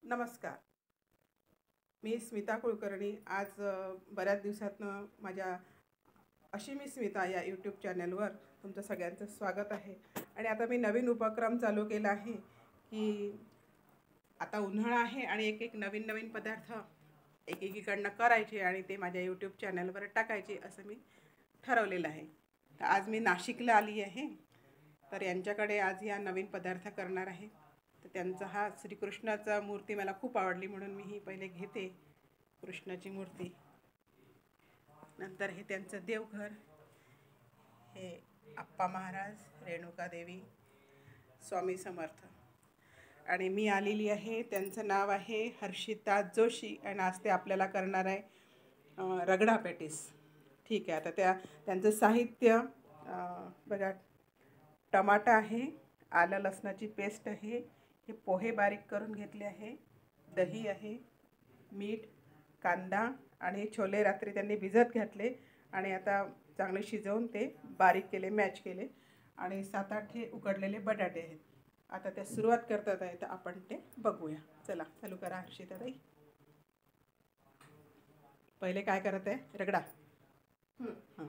नमस्कार. मी स्मिता कुलकर्णी. आज बऱ्याच दिवसातनं माझ्या अशी मी स्मिता या यूट्यूब चॅनलवर तुमचं सगळ्यांचं स्वागत आहे. आणि आता मी नवीन उपक्रम चालू केला आहे की आता उन्हाळा आहे आणि एक एक नवीन नवीन पदार्थ एकेकीकडनं करायचे आणि ते माझ्या यूट्यूब चॅनलवर टाकायचे असं मी ठरवलेलं आहे. तर आज मी नाशिकला आली आहे. तर यांच्याकडे आज या नवीन पदार्थ करणार आहे. तर त्यांचा हा श्रीकृष्णाचा मूर्ती मला खूप आवडली म्हणून मी ही पहिले घेते कृष्णाची मूर्ती. नंतर हे त्यांचं देवघर, हे आप्पा महाराज, रेणुका देवी, स्वामी समर्थ. आणि मी आलेली आहे, त्यांचं नाव आहे हर्षिता जोशी आणि आज ते आपल्याला करणार आहे रगडा पॅटीस. ठीक आहे. आता त्यांचं साहित्य बघा, टमाटा आहे, आलं लसणाची पेस्ट आहे, हे पोहे बारीक करून घेतले आहे, दही आहे, मीठ, कांदा आणि छोले रात्री त्यांनी भिजत घातले आणि आता चांगले शिजवून ते बारीक केले, मॅच केले आणि 7-8 हे उकडलेले बटाटे आहेत. आता त्या सुरुवात करतात आहे, तर आपण ते बघूया. चला चालू करा हर्षिताताई. पहिले काय करत आहे? रगडा. हां,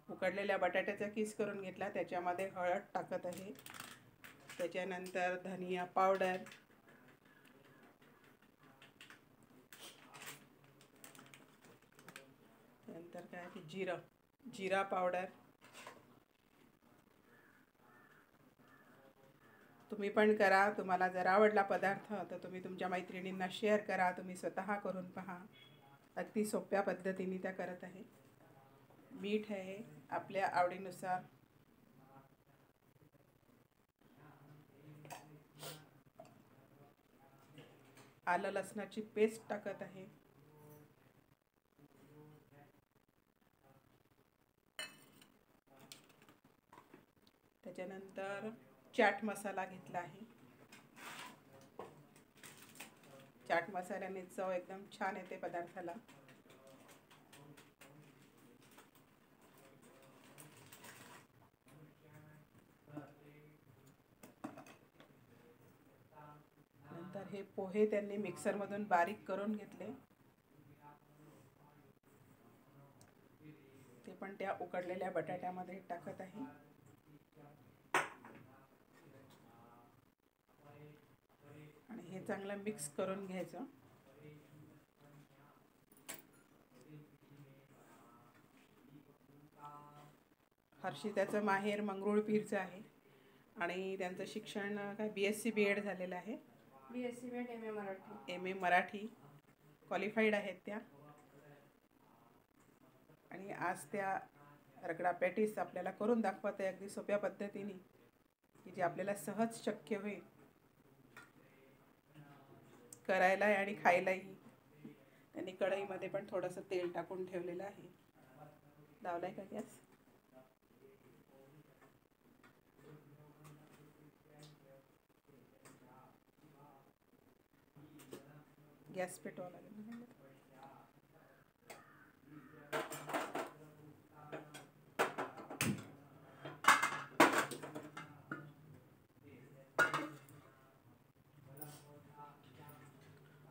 उकडलेल्या बटाट्याचा किस करून घेतला, त्याच्यामध्ये हळद टाकत आहे, त्याच्यानंतर धनिया पावडर, नंतर काय की जिरा पावडर. तुम्ही पण करा. तुम्हाला जर आवडला पदार्थ तर तुम्ही तुमच्या मैत्रिणींना शेअर करा. तुम्ही स्वतः करून पहा. अगदी सोप्या पद्धतीने त्या करत आहे. मीठ आहे आपल्या आवडीनुसार. आलं लसणाची पेस्ट टाकत आहे. त्याच्यानंतर चाट मसाला घेतला आहे. चाट मसाल्याने चव एकदम छान येते पदार्थाला. नंतर हे पोहे त्यांनी मिक्सरमधून बारीक करून घेतले, ते पण त्या उकडलेल्या बटाट्यामध्ये टाकत आहे. आणि हे चांगलं मिक्स करून घ्यायचं. हर्षिताचं माहेर मंगरुळपीरचं आहे आणि त्यांचं शिक्षण काय BSc BEd झालेलं आहे. BSc BEd MA Marathi. MA Marathi qualified आहेत त्या. आणि आज त्या रगडा पॅटीस आपल्याला करून दाखवत आहे अगदी सोप्या पद्धतीने, की जे आपल्याला सहज शक्य होईल करायलाही आणि खायलाही. त्यांनी कढईमध्ये पण थोडंसं तेल टाकून ठेवलेलं आहे. लावलाय का गॅस? गॅस पेटवावं लागेल ना.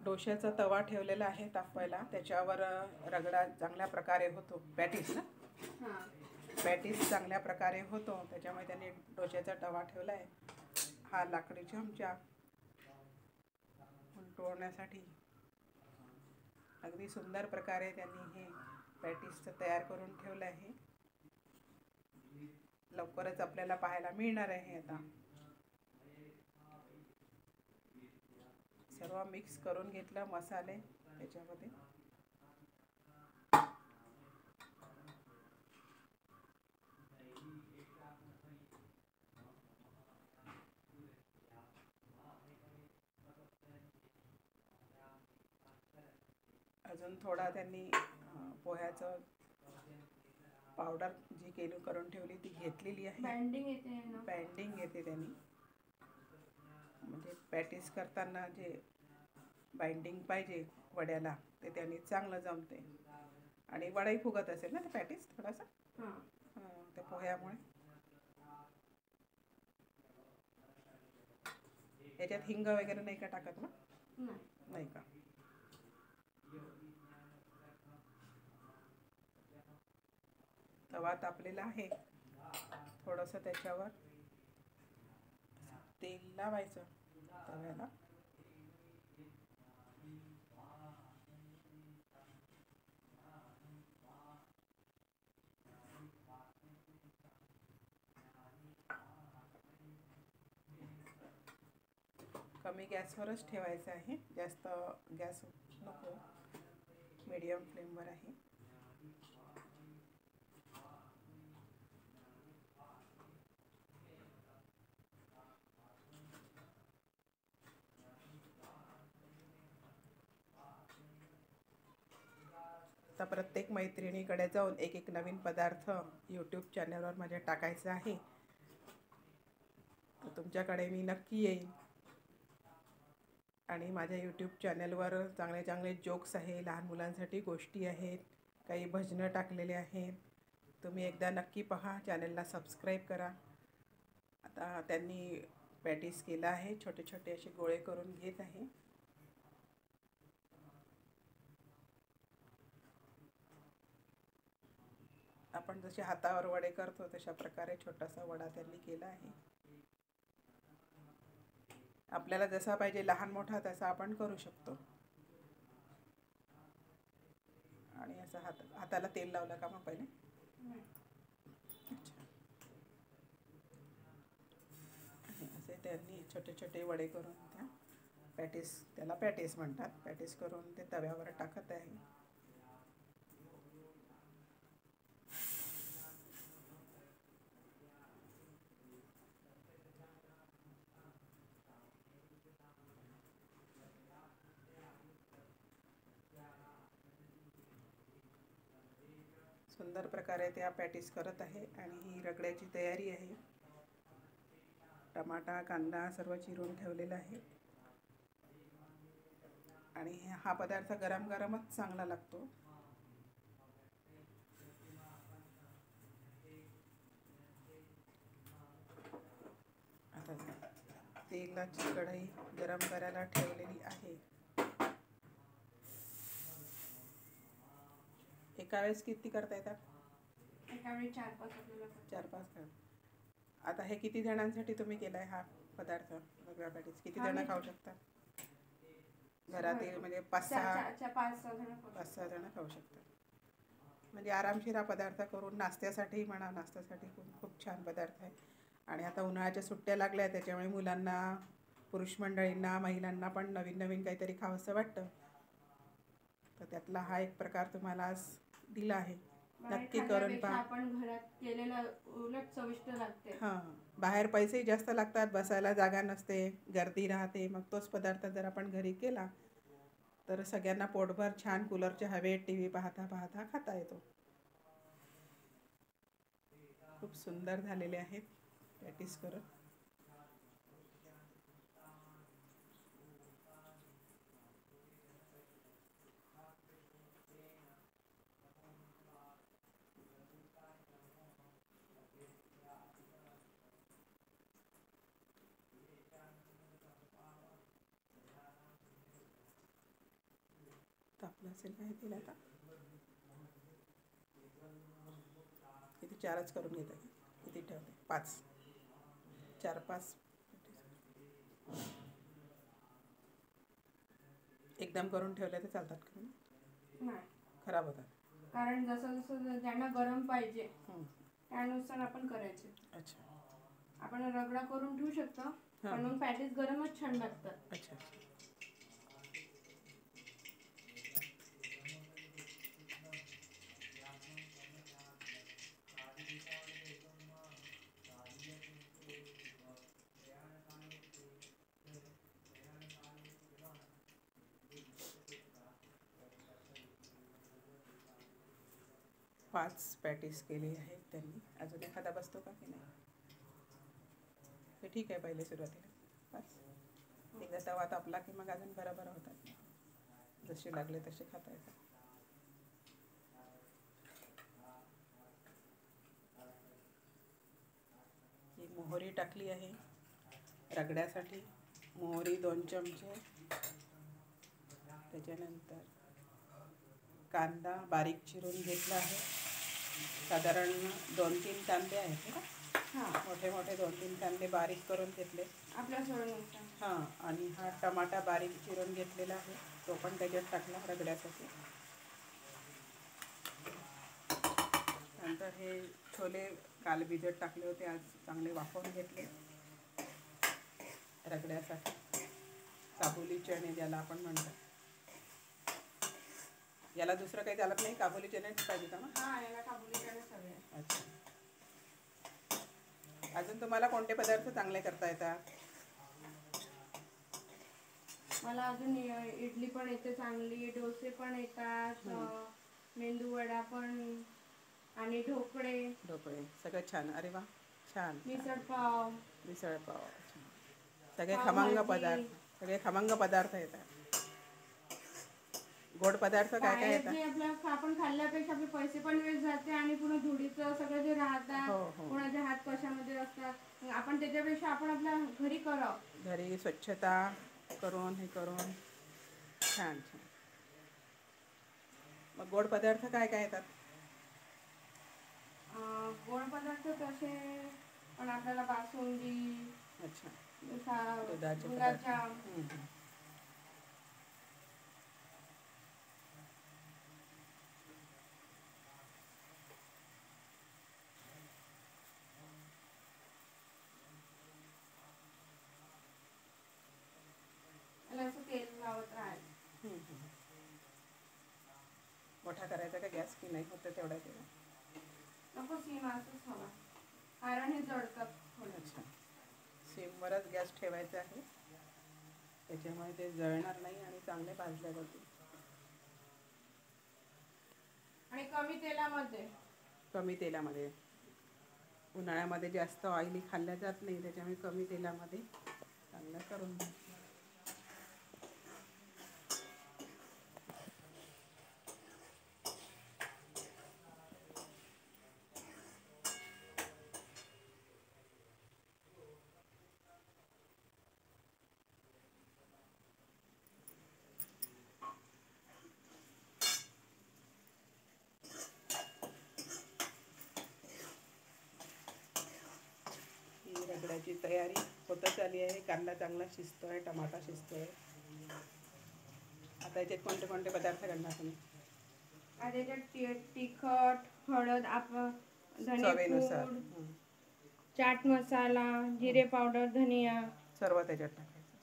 डोश्याचा तवा ठेवलेला आहे तापवायला. त्याच्यावर रगडा चांगल्या प्रकारे होतो. पॅटीस ना, पॅटीस चांगल्या प्रकारे होतो. त्याच्यामुळे त्यांनी डोश्याचा तवा ठेवला आहे. हा लाकडी चमचा उलटवण्यासाठी. अगदी सुंदर प्रकारे त्यांनी हे पॅटीसचं तयार करून ठेवलं आहे. लवकरच आपल्याला पाहायला मिळणार आहे. आता सर्व मिक्स करून घेतलं मसाले त्याच्यामध्ये. अजून थोडा त्यांनी पोह्याचं पावडर जी केली करून ठेवली ती घेतलेली आहे. बँडिंग येते त्यांनी, म्हणजे पॅटीस करताना जे बाइंडिंग पाहिजे वड्याला ते त्यांनी चांगलं जमते. आणि वडाही फुगत असेल ना ते पॅटीस थोडासा त्या पोह्यामुळे. याच्यात हिंग वगैरे नाही का टाकत ना? नाही. नाही का? तवा तापलेला आहे. थोडंसं त्याच्यावर तेल लावायचं तव्याला. कमी गॅसवरच ठेवायचं आहे, जास्त गॅस नको, मीडियम फ्लेमवर आहे. आता प्रत्येक मैत्रिणीकडे जाऊन एक एक नवीन पदार्थ यूट्यूब चॅनलवर माझ्या टाकायचा आहे. तर तुमच्याकडे मी नक्की येईन. आणि माझ्या यूट्यूब चॅनलवर चांगले चांगले जोक्स आहे, लहान मुलांसाठी गोष्टी आहेत, काही भजनं टाकलेले आहेत. तुम्ही एकदा नक्की पहा, चॅनलला सबस्क्राईब करा. आता त्यांनी पॅटीस केला आहे, छोटे छोटे असे गोळे करून घेत आहे. आपण जसे हातावर वडे करतो तशा प्रकारे छोटासा वडा त्यांनी केला आहे. आपल्याला जसा पाहिजे लहान मोठा तसा आपण करू शकतो. आणि असं हाताला तेल लावलं का मग पहिले? अच्छा. असे त्यांनी छोटे छोटे वडे करून त्या पॅटीस, त्याला पॅटीस म्हणतात, पॅटीस करून ते तव्यावर टाकत आहे. सुंदर प्रकारे त्या पॅटीस करत आहे. आणि ही रगड्याची तयारी आहे. टमाटा, कांदा सर्व चिरून ठेवलेला आहे. आणि हा पदार्थ गरम गरमच चांगला लागतो. आता तेलाची कढई गरम करायला ठेवलेली आहे. एका वेळेस किती करता येतात? एका वेळी 4-5 आपल्याला. 4-5 कर. आता हे किती जणांसाठी तुम्ही केलाय हा पदार्थ? रगडा पॅटीस किती जण खाऊ शकतात? घरातील म्हणजे 5-6 जण खाऊ शकतात. म्हणजे आरामशीर हा पदार्थ करून नाश्त्यासाठी म्हणा, नाश्त्यासाठी खूप छान पदार्थ आहे. आणि आता उन्हाळ्याच्या सुट्ट्या लागल्या, त्याच्यामुळे मुलांना, पुरुष मंडळींना, महिलांना पण नवीन नवीन काहीतरी खावंसं वाटतं. तर त्यातला हा एक प्रकार तुम्हाला आज दिला आहे. नक्की करून पहा. आपण घरात केलेलं उलट चविष्ट लागते. हां, बाहेर पैसेही जास्त लागतात, बसायला जागा नसते, गर्दी राहते. मग तोच पदार्थ जर आपण घरी केला तर सगळ्यांना पोटभर छान कूलरच्या हवेत TV पाहता पाहता खाता येतो. खूप सुंदर झालेले आहेत पॅटीस करून. तापलं असेल काय तेल आता? किती 4च करून घेत आहे? किती ठेवते? 5, 4-5 एकदम करून ठेवले तर चालतात का? नाही, खराब होतात. कारण जसं जसं ज्यांना गरम पाहिजे त्यानुसार आपण करायचे. अच्छा. आपण रगडा करून ठेवू शकतो, पण मग पॅटीस गरमच छान लागतात. अच्छा. पाच पॅटीस केली आहेत त्यांनी. अजून एखादा बसतो का की नाही? ते ठीक आहे, पहिले सुरुवातीला 5. एकदा तवा तापला की मग अजून बरं होतात. जसे लागले तसे खाता येतात. ही मोहरी टाकली आहे रगड्यासाठी. मोहरी 2 चमचे, त्याच्यानंतर कांदा बारीक चिरून घेतला आहे, साधारण 2-3 कांदे आहेत ना, हां मोठे मोठे 2-3 कांदे बारीक करून घेतले. आपल्या सोयीनुसार. हां, आणि हा टमाटा बारीक चिरून घेतलेला आहे, तो पण त्याच्यात टाकला रगड्यासाठी. नंतर हे छोले काल भिजत टाकले होते, आज चांगले वाफवून घेतले रगड्यासाठी. काबुली चणे ज्याला आपण म्हणतो, याला दुसरं काही चालत नाही, काबुली चणेच पाहिजे का मग? हां, याला काबुली चणेच हवे. अच्छा. अजून तुम्हाला कोणते पदार्थ चांगले करता येतात? मला अजून इडली पण येते चांगली, डोसे पण येतात, मेंदू वडा पण, आणि ढोकळे सगळं छान. अरे वा, छान. मिसळ पाव. मिसळ पाव, सगळे पावभाजी. सगळे खमंग पदार्थ येतात. गोड पदार्थ काय काय बाहेर येतात? जे आपलं आपण खाल्ल्यापेक्षा आपले पैसे पण वेस्ट जाते, आणि पुन्हा धुळीचं सगळं जे राहतात, हो. कोणाचे हात कशामध्ये असतात, आपण त्याच्यापेक्षा आपण आपल्या घरी करावं. घरी स्वच्छता करून हे करून छान छान. मग गोड पदार्थ काय काय येतात? गोड पदार्थ तसे पण आपल्याला बासुंदी, अच्छा, दुधाचे पदार्थ. गुलाबजाम. याला असं तेल लावत राहायचं. मोठा करायचा का गॅस, की नाही होतं तेवढा तेल? नको, सीम असंच हवा, कारण हे जळतात थोडं. अच्छा, सिमवरच गॅस ठेवायचा आहे, त्याच्यामुळे ते जळणार नाही आणि चांगले भाजले जातील. आणि कमी तेलामध्ये. कमी तेलामध्ये. उन्हाळ्यामध्ये जास्त ऑइली खाल्ल्या जात नाही, त्याच्यामुळे कमी तेलामध्ये चांगलं करून घ्या. रगड्याची तयारी होतच आली आहे. कांदा चांगला शिजतोय, टमाटा शिजतोय. आता याच्यात कोणते कोणते पदार्थ घालणार तुम्ही? आता याच्यात तिखट, हळद, आपण चवीनुसार. धनेपूड, चाट मसाला, जिरे पावडर, धनिया, सर्व त्याच्यात टाकायचं.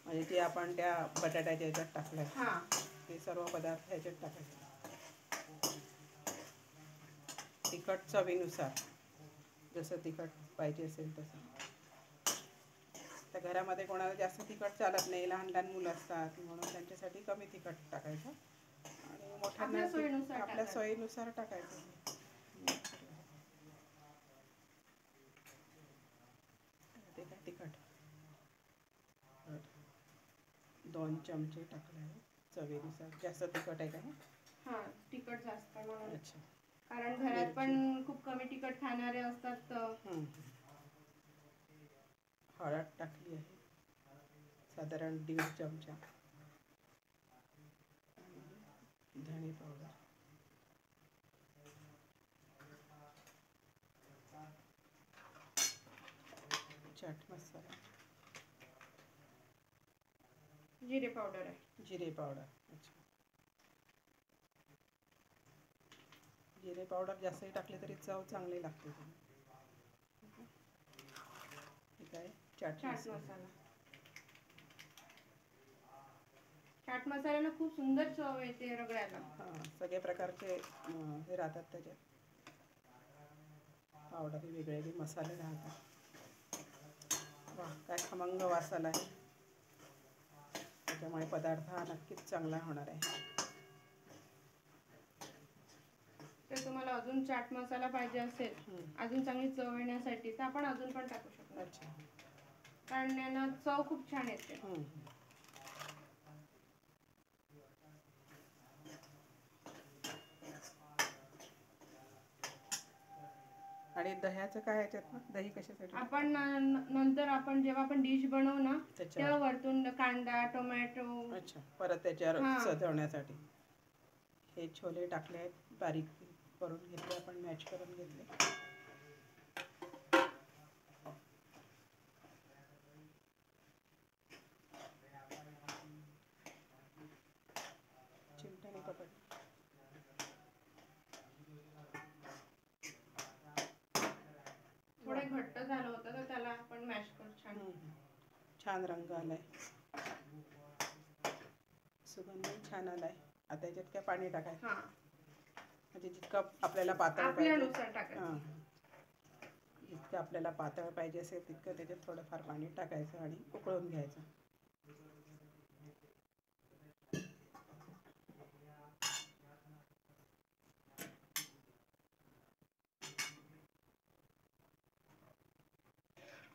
म्हणजे जे आपण त्या बटाट्याच्या याच्यात टाकलंय, ते सर्व पदार्थ ह्याच्यात टाकायचे. तिखट चवीनुसार, जसं तिखट पाहिजे असेल तसं. तर घरामध्ये कोणाला जास्त तिखट चालत नाही, लहान लहान मुलं असतात, म्हणून त्यांच्यासाठी कमी तिखट टाकायचं, आणि मोठ्यांना आपल्या सोयीनुसार टाकायचं. ते काय तिखट 2 चमचे टाकले आहे, चवीनुसार. जास्त तिखट आहे का? हां, तिखट जास्त म्हणून. अच्छा. कारण घरात पण खूप कमी तिखट खाणारे असतात. हळद टाकली आहे, साधारण 1.5 चमचा. धणे पावडर, चाट मसाला, जिरे पावडर आहे. जिरे पावडर. अच्छा, जिरे पावडर जास्तही टाकले तरी चव चांगली लागते. ठीक आहे. चाट मसाला. चाट मसाल्याला खूप सुंदर चव येते रगड्याला. हां, सगळे प्रकारचे हे राहतात त्याच्यात, पावडर वेगळे मसाले राहतात. वा, काय खमंग वास आला आहे. त्याच्यामुळे पदार्थ हा नक्कीच चांगला होणार आहे. तर तुम्हाला अजून चाट मसाला पाहिजे असेल, अजून चांगली चव येण्यासाठी, तर आपण अजून पण टाकू शकतो. अच्छा, कारण यानं चव खूप छान येते. आणि दह्याचं काय याच्यात ना, दही कशासाठी? आपण नंतर आपण जेव्हा आपण डिश बनवू ना त्याच्यावर. तेव्हा वरतून कांदा टोमॅटो. अच्छा, परत त्याच्यावर हां. सजवण्यासाठी. हे छोले टाकले आहेत, बारीक करून घेतले आपण, मॅच करून घेतले. चिमट्याने पकड. थोडे घट्ट झालं होतं तर त्याला आपण मॅश करू छान. छान रंग आलाय, सुगंध छान आलाय. आता याच्यात काय पाणी टाकायचं? हां. म्हणजे जितकं आपल्याला पातळ पाहिजे, आपल्यानुसार टाकायचं. जितकं आपल्याला पातळ पाहिजे असेल तितकं त्याच्यात थोडंफार पाणी टाकायचं आणि उकळून घ्यायचं.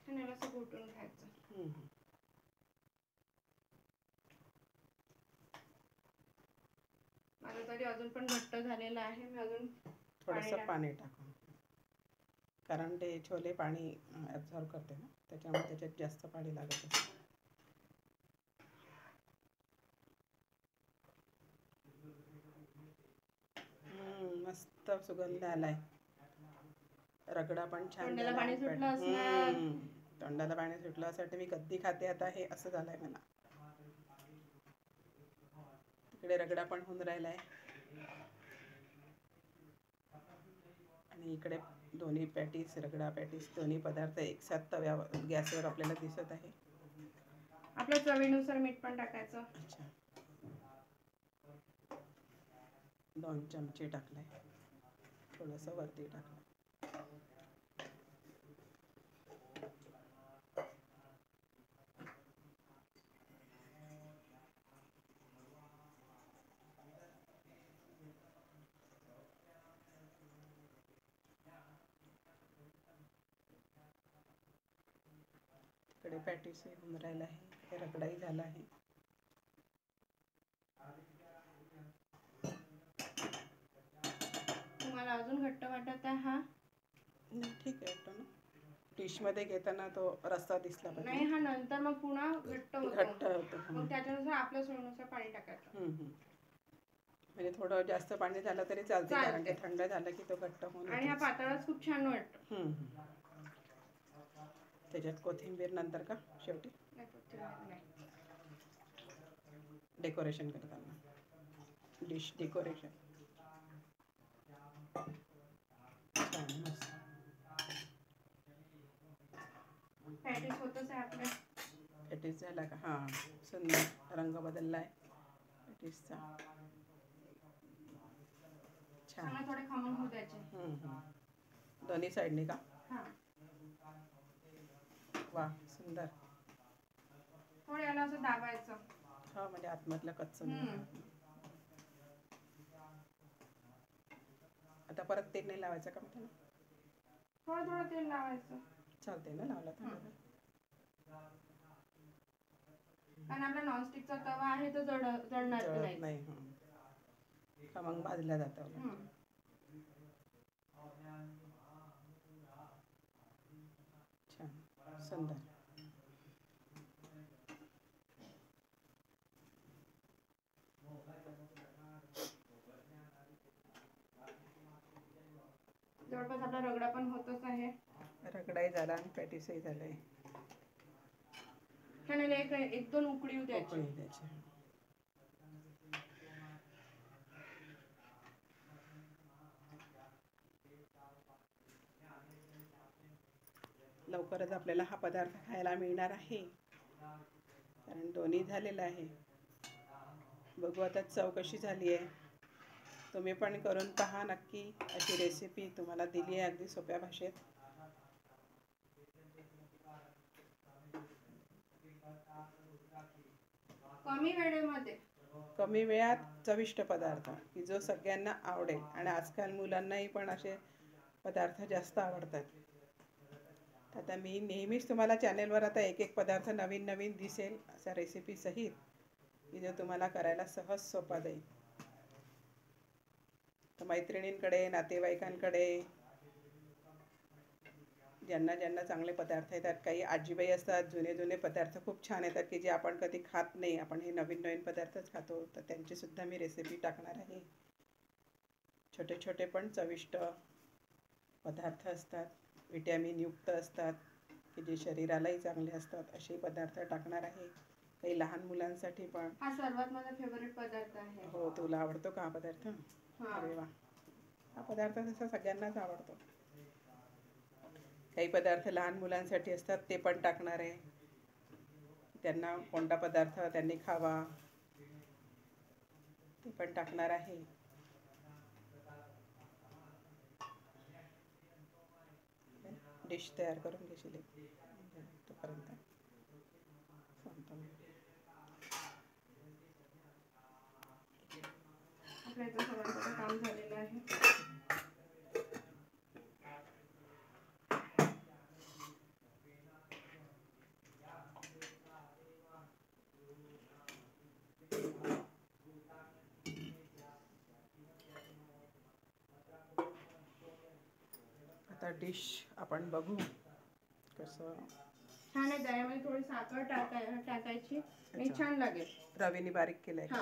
आणि याला असं घोटून घ्यायचं. माझं तरी अजून पण घट्ट झालेलं आहे. मी अजून थोडंसं पाणी टाकून, कारण ते छोले पाणी ॲब्झॉर्ब करते ना, त्याच्यामुळे त्याच्यात जास्त पाणी लागत असतं. मस्त सुगंध आलाय, रगडा पण छान तोंडाला झाला. पाणी सुटलं असणार. तोंडाला पाणी सुटलं असं मी कधी खाते आता हे असं झालंय मला. तिकडे रगडा पण होऊन राहिलाय आणि इकडे दोन्ही पॅटीस, रगडा पॅटीस दोन्ही पदार्थ एकसाथ तव्यावर गॅसवर आपल्याला दिसत आहे. आपल्या चवीनुसार मीठ पण टाकायचं. अच्छा, 2 चमचे टाकले, थोडंसं वरती टाकलं. इकडे पॅटीसही होऊन राहिला आहे, हे रगडाही झाला आहे. तुम्हाला अजून घट्ट वाटत आहे हा? ठीक आहे ना, डिशमध्ये घेताना तो रस्सा दिसला पाहिजे. नाही, हा नंतर मग पुन्हा घट्ट होतो. मग त्याच्यानुसार आपल्या सोयीनुसार पाणी टाकायचं. म्हणजे थोडं जास्त पाणी झालं तरी चालते, कारण की थंड झालं की तो घट्ट होऊन. आणि हा पातळच खूप छान वाटतो. त्याच्यात कोथिंबीर नंतर का शेवटी? नाही. डेकोरेशन करताना, डिश डेकोरेशन. छान, मस्त. पॅटीस होतच आहे आपल्या. पॅटीस झाला का? हां, सुंदर रंग बदललाय पॅटीसचा. छान. थोडे खमंग होऊ द्यायचे. दोन्ही साईडनी का? हां. वा, सुंदर. थोडं याला असं दाबायचं. हा, म्हणजे आतमधलं कच्चं. आता परत तेल नाही लावायचं का मग त्याला? थोडं तेल लावायचं. चालते ना लावलं तर? कारण आपला नॉनस्टिकचा तवा आहे तो जळणार नाही. खमंग भाजल्या जातं. छान, सुंदर. जवळपास आपला रगडा पण होतच आहे. रगडाही झाला आणि पॅटीसही झालंय. एक दोन उकळी द्यायची. लवकरच आपल्याला हा पदार्थ खायला मिळणार आहे, कारण दोन्ही झालेलं आहे. बघू आता चव कशी झाली आहे. तुम्ही पण करून पहा नक्की. अशी रेसिपी तुम्हाला दिली आहे अगदी सोप्या भाषेत. कमी वेळात चविष्ट पदार्थ की जो सगळ्यांना आवडेल. आणि आजकाल मुलांनाही पण असे पदार्थ जास्त आवडतात. आता मी नेहमीच तुम्हाला चॅनेलवर आता एक पदार्थ नवीन दिसेल अशा रेसिपी सहित, की जो तुम्हाला करायला सहज सोपा जाईल. तर मैत्रिणींकडे, नातेवाईकांकडे ज्यांना ज्यांना चांगले पदार्थ येतात, काही आजीबाई असतात जुने जुने पदार्थ खूप छान येतात की जे आपण कधी खात नाही, आपण हे नवीन नवीन पदार्थच खातो, तर त्यांचीसुद्धा मी रेसिपी टाकणार आहे. छोटे छोटे पण चविष्ट पदार्थ असतात, व्हिटॅमिनयुक्त असतात की जे शरीरालाही चांगले असतात, असे पदार्थ टाकणार आहे. काही लहान मुलांसाठी पण. हा सर्वात माझा फेवरेट पदार्थ आहे. हो, तुला आवडतो का हा पदार्थ? अरे वा, हा पदार्थ तसा सगळ्यांनाच आवडतो. काही पदार्थ लहान मुलांसाठी असतात, ते पण टाकणार आहे. त्यांना कोणता पदार्थ त्यांनी खावा ते पण टाकणार आहे. डिश तयार करून घेशील तोपर्यंत सांगतो मी. आपल्या इथं सगळं काम झालेलं आहे. आता डिश आपण बघू कसं. छान आहे, त्यामध्ये थोडी साखर टाकायची आणि अच्छा. छान लागेल. रवीने बारीक केलंय. हा,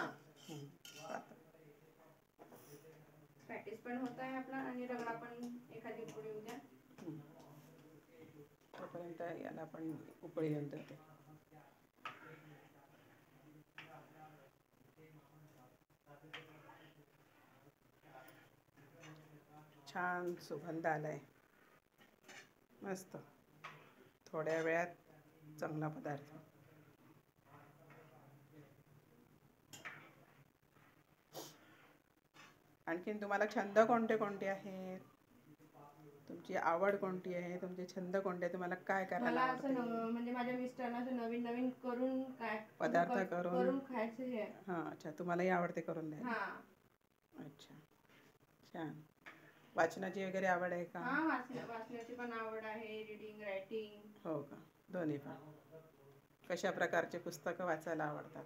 आता पॅटीस पण होत आहे आपला आणि रगडा पण एखादी उकळी येऊ द्या. तोपर्यंत याला पण उकळी येऊन जाते. छान सुगंध आलाय, मस्त. थोड्या वेळात चांगला पदार्थ. आणखीन तुम्हाला छंद कोणते कोणते आहेत? तुमची आवड कोणती आहे? तुमचे छंद कोणते? तुम्हाला काय करायला मला असं आवडते? म्हणजे माझ्या मिस्टरांना असं नवीन नवीन करून पदार्थ करून खायचं हे. हां, अच्छा, तुम्हालाही आवडते करून द्यायला. हा, अच्छा, छान. वाचनाची वगैरे आवड आहे का? हा, वाचण्याची पण आवड आहे, रीडिंग रायटिंग. हो का, दोन्ही पण. कशा प्रकारचे पुस्तकं वाचायला आवडतात?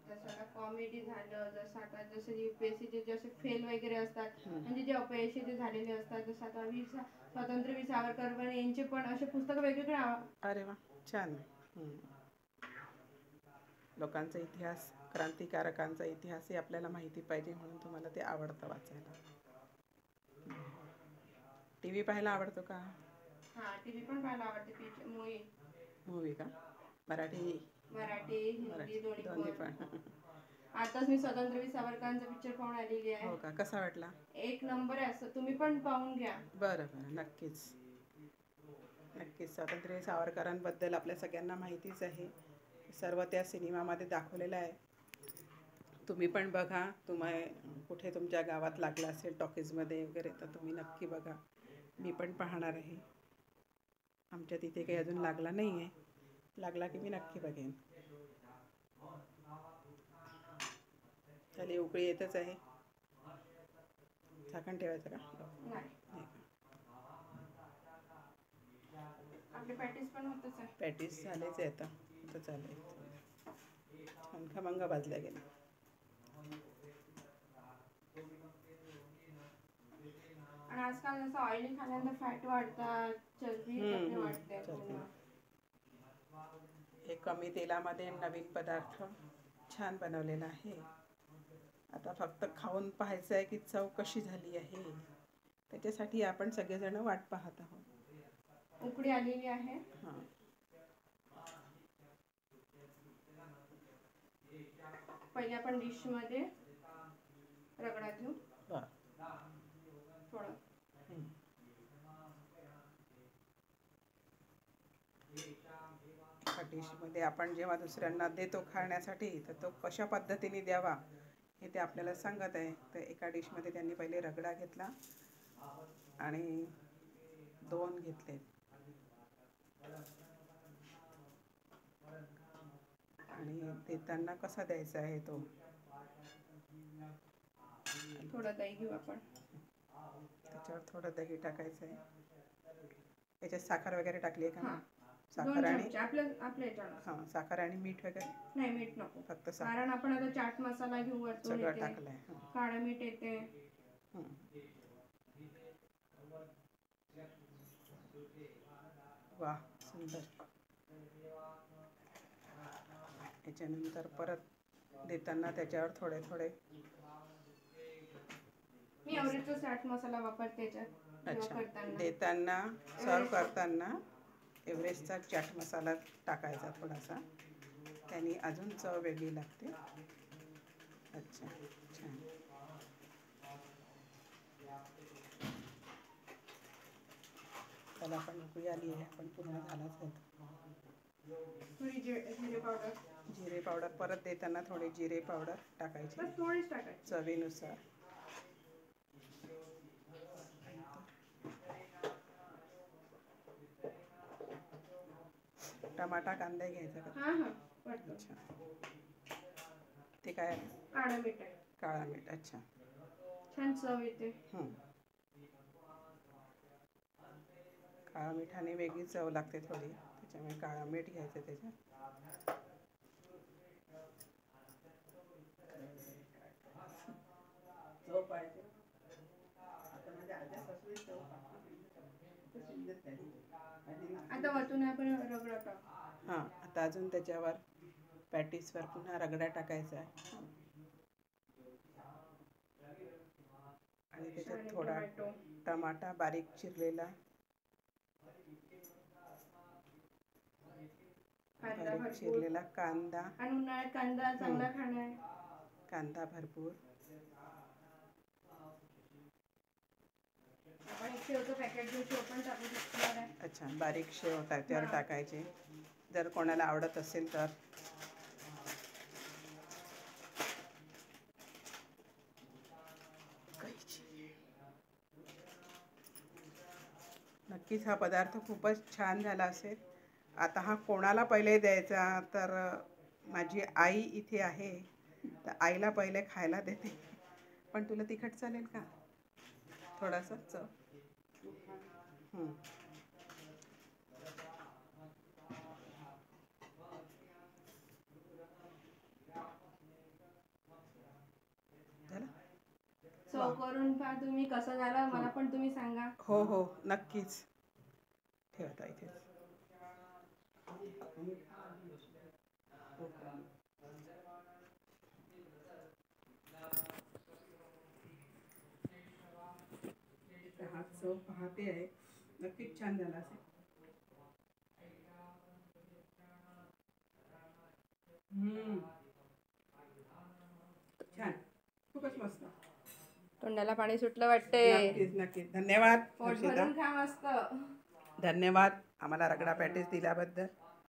जसं आता कॉमेडी झालं, जसं आता जसं UPSC जसे फेल वगैरे असतात, म्हणजे जे अपयशी जे झालेले असतात, जसं आता स्वातंत्र्यवीर सावरकर यांचे पण असे पुस्तकं वेगवेगळे अरे वा, छान. लोकांचा इतिहास, क्रांतिकारकांचा इतिहासही आपल्याला माहिती पाहिजे म्हणून तुम्हाला ते आवडतं वाचायला. TV पाहायला आवडतो का? हा, टीव्ही पण पाहायला आवडते. मूवी का? मराठी हिंदी दोन्ही पण. आताच मी स्वातंत्र्यवीर सावरकरांचा पिक्चर पाहून आलेली आहे. हो का, कसा वाटला? एक नंबर आहे, असं तुम्ही पण पाहून घ्या. बरं बरं, नक्कीच नक्कीच. स्वातंत्र्य सावरकरांबद्दल आपल्या सगळ्यांना माहितीच आहे, सर्व त्या सिनेमामध्ये दाखवलेलं आहे. तुम्ही पण बघा. कुठे तुमच्या गावात लागला असेल टॉकीजमध्ये वगैरे तर तुम्ही नक्की बघा. मी पण पाहणार आहे. आमच्या तिथे काही अजून लागला नाही आहे, लागला की मी नक्की बघेन. त्याला उकळी येतच आहे. झाकण ठेवायचं का? नाही, आपले पॅटीस पण होतच आहे. पॅटीस झालेच आहे, आता आता चालेल. छान खमंग भाजल्या गेल्या. आणि आजकाल जसं ऑइली खाल्यानंतर फॅट वाढतात, चरबी वाढते. हे कमी तेलामध्ये नवीन पदार्थ छान बनवलेला आहे. आता फक्त खाऊन पाहायचं आहे की चव कशी झाली आहे, त्याच्यासाठी आपण सगळेजण वाट पाहत आहोत. उकळी आलेली आहे. हां, पहिले आपण डिश मध्ये रगडा घेऊ. थोडं डिशमध्ये आपण जेव्हा दुसऱ्यांना देतो खाण्यासाठी, तर तो कशा पद्धतीने द्यावा हे ते आपल्याला सांगत आहे. तर एका डिशमध्ये त्यांनी पहिले रगडा घेतला आणि 2 घेतले आणि देताना कसा द्यायचा आहे तो. थोडं दही घेऊ आपण. त्याच्यावर थोडं दही टाकायचं आहे. याच्यात साखर वगैरे टाकली आहे का? साखर आणि आपल्या साखर आणि मीठ वगैरे नाही, मीठ नको, फक्त कारण आपण आता चाट मसाला घेऊ, वरतून सगळं टाकलंय. काळं मीठ येते. वा सुंदर. याच्यानंतर परत देताना त्याच्यावर थोडे थोडे. मी एव्हरेस्टचा चाट मसाला वापरते याच्यात अच्छा, करताना. देताना सर्व करताना एव्हरेस्टचा चाट मसाला टाकायचा थोडासा, त्याने अजून चव वेगळी लागते. अच्छा, छान. त्याला आपण उकळी आली आहे, आपण पूर्ण झालाच आहे. थोडी जिरे पावडर. जिरे पावडर परत देताना थोडी जिरे पावडर टाकायची बस थोडीच टाकायची. चवीनुसार. टमाटा कांदा घ्यायचा का? हां हां पडतो. अच्छा, ते काय आहे? काळं मीठ आहे. काळा मीठ. अच्छा. छान चव येते. काळा मिठाने वेगळी चव लागते थोडी, त्याच्यामुळे काळा मीठ घ्यायचं त्याच्यात. आता वरतून आपण रगडा टाकू. हां, आता अजून त्याच्यावर पॅटीसवर पुन्हा रगडा टाकायचा आहे आणि त्याच्यात थोडा टमाटा बारीक चिरलेला, बारीक चिरलेला कांदा. आणि उन्हाळ्यात कांदा चांगला खाणं आहे. कांदा भरपूर. आपण एक शेवचं पॅकेट घेऊ, शेव पण टाकू शकतो. अच्छा, बारीक शेव त्याच्यावर टाकायचे जर कोणाला आवडत असेल तर. नक्कीच हा पदार्थ खूपच छान झाला असेल. आता हा कोणाला पहिले द्यायचा, तर माझी आई इथे आहे, तर आईला पहिले खायला देते. पण तुला तिखट चालेल का? थोडासा चव. झालं? चव करून पहा तुम्ही कसं झालं, मला पण तुम्ही सांगा. हो हो नक्कीच. ठेवता इथे. हा चव पाहते आहे, नक्कीच छान झाला असेल. छान, खूपच मस्त. तोंडाला पाणी सुटलं वाटते. नक्कीच नक्कीच. धन्यवाद. पोट भरून खा मस्त. धन्यवाद आम्हाला रगडा पॅटीस दिल्याबद्दल.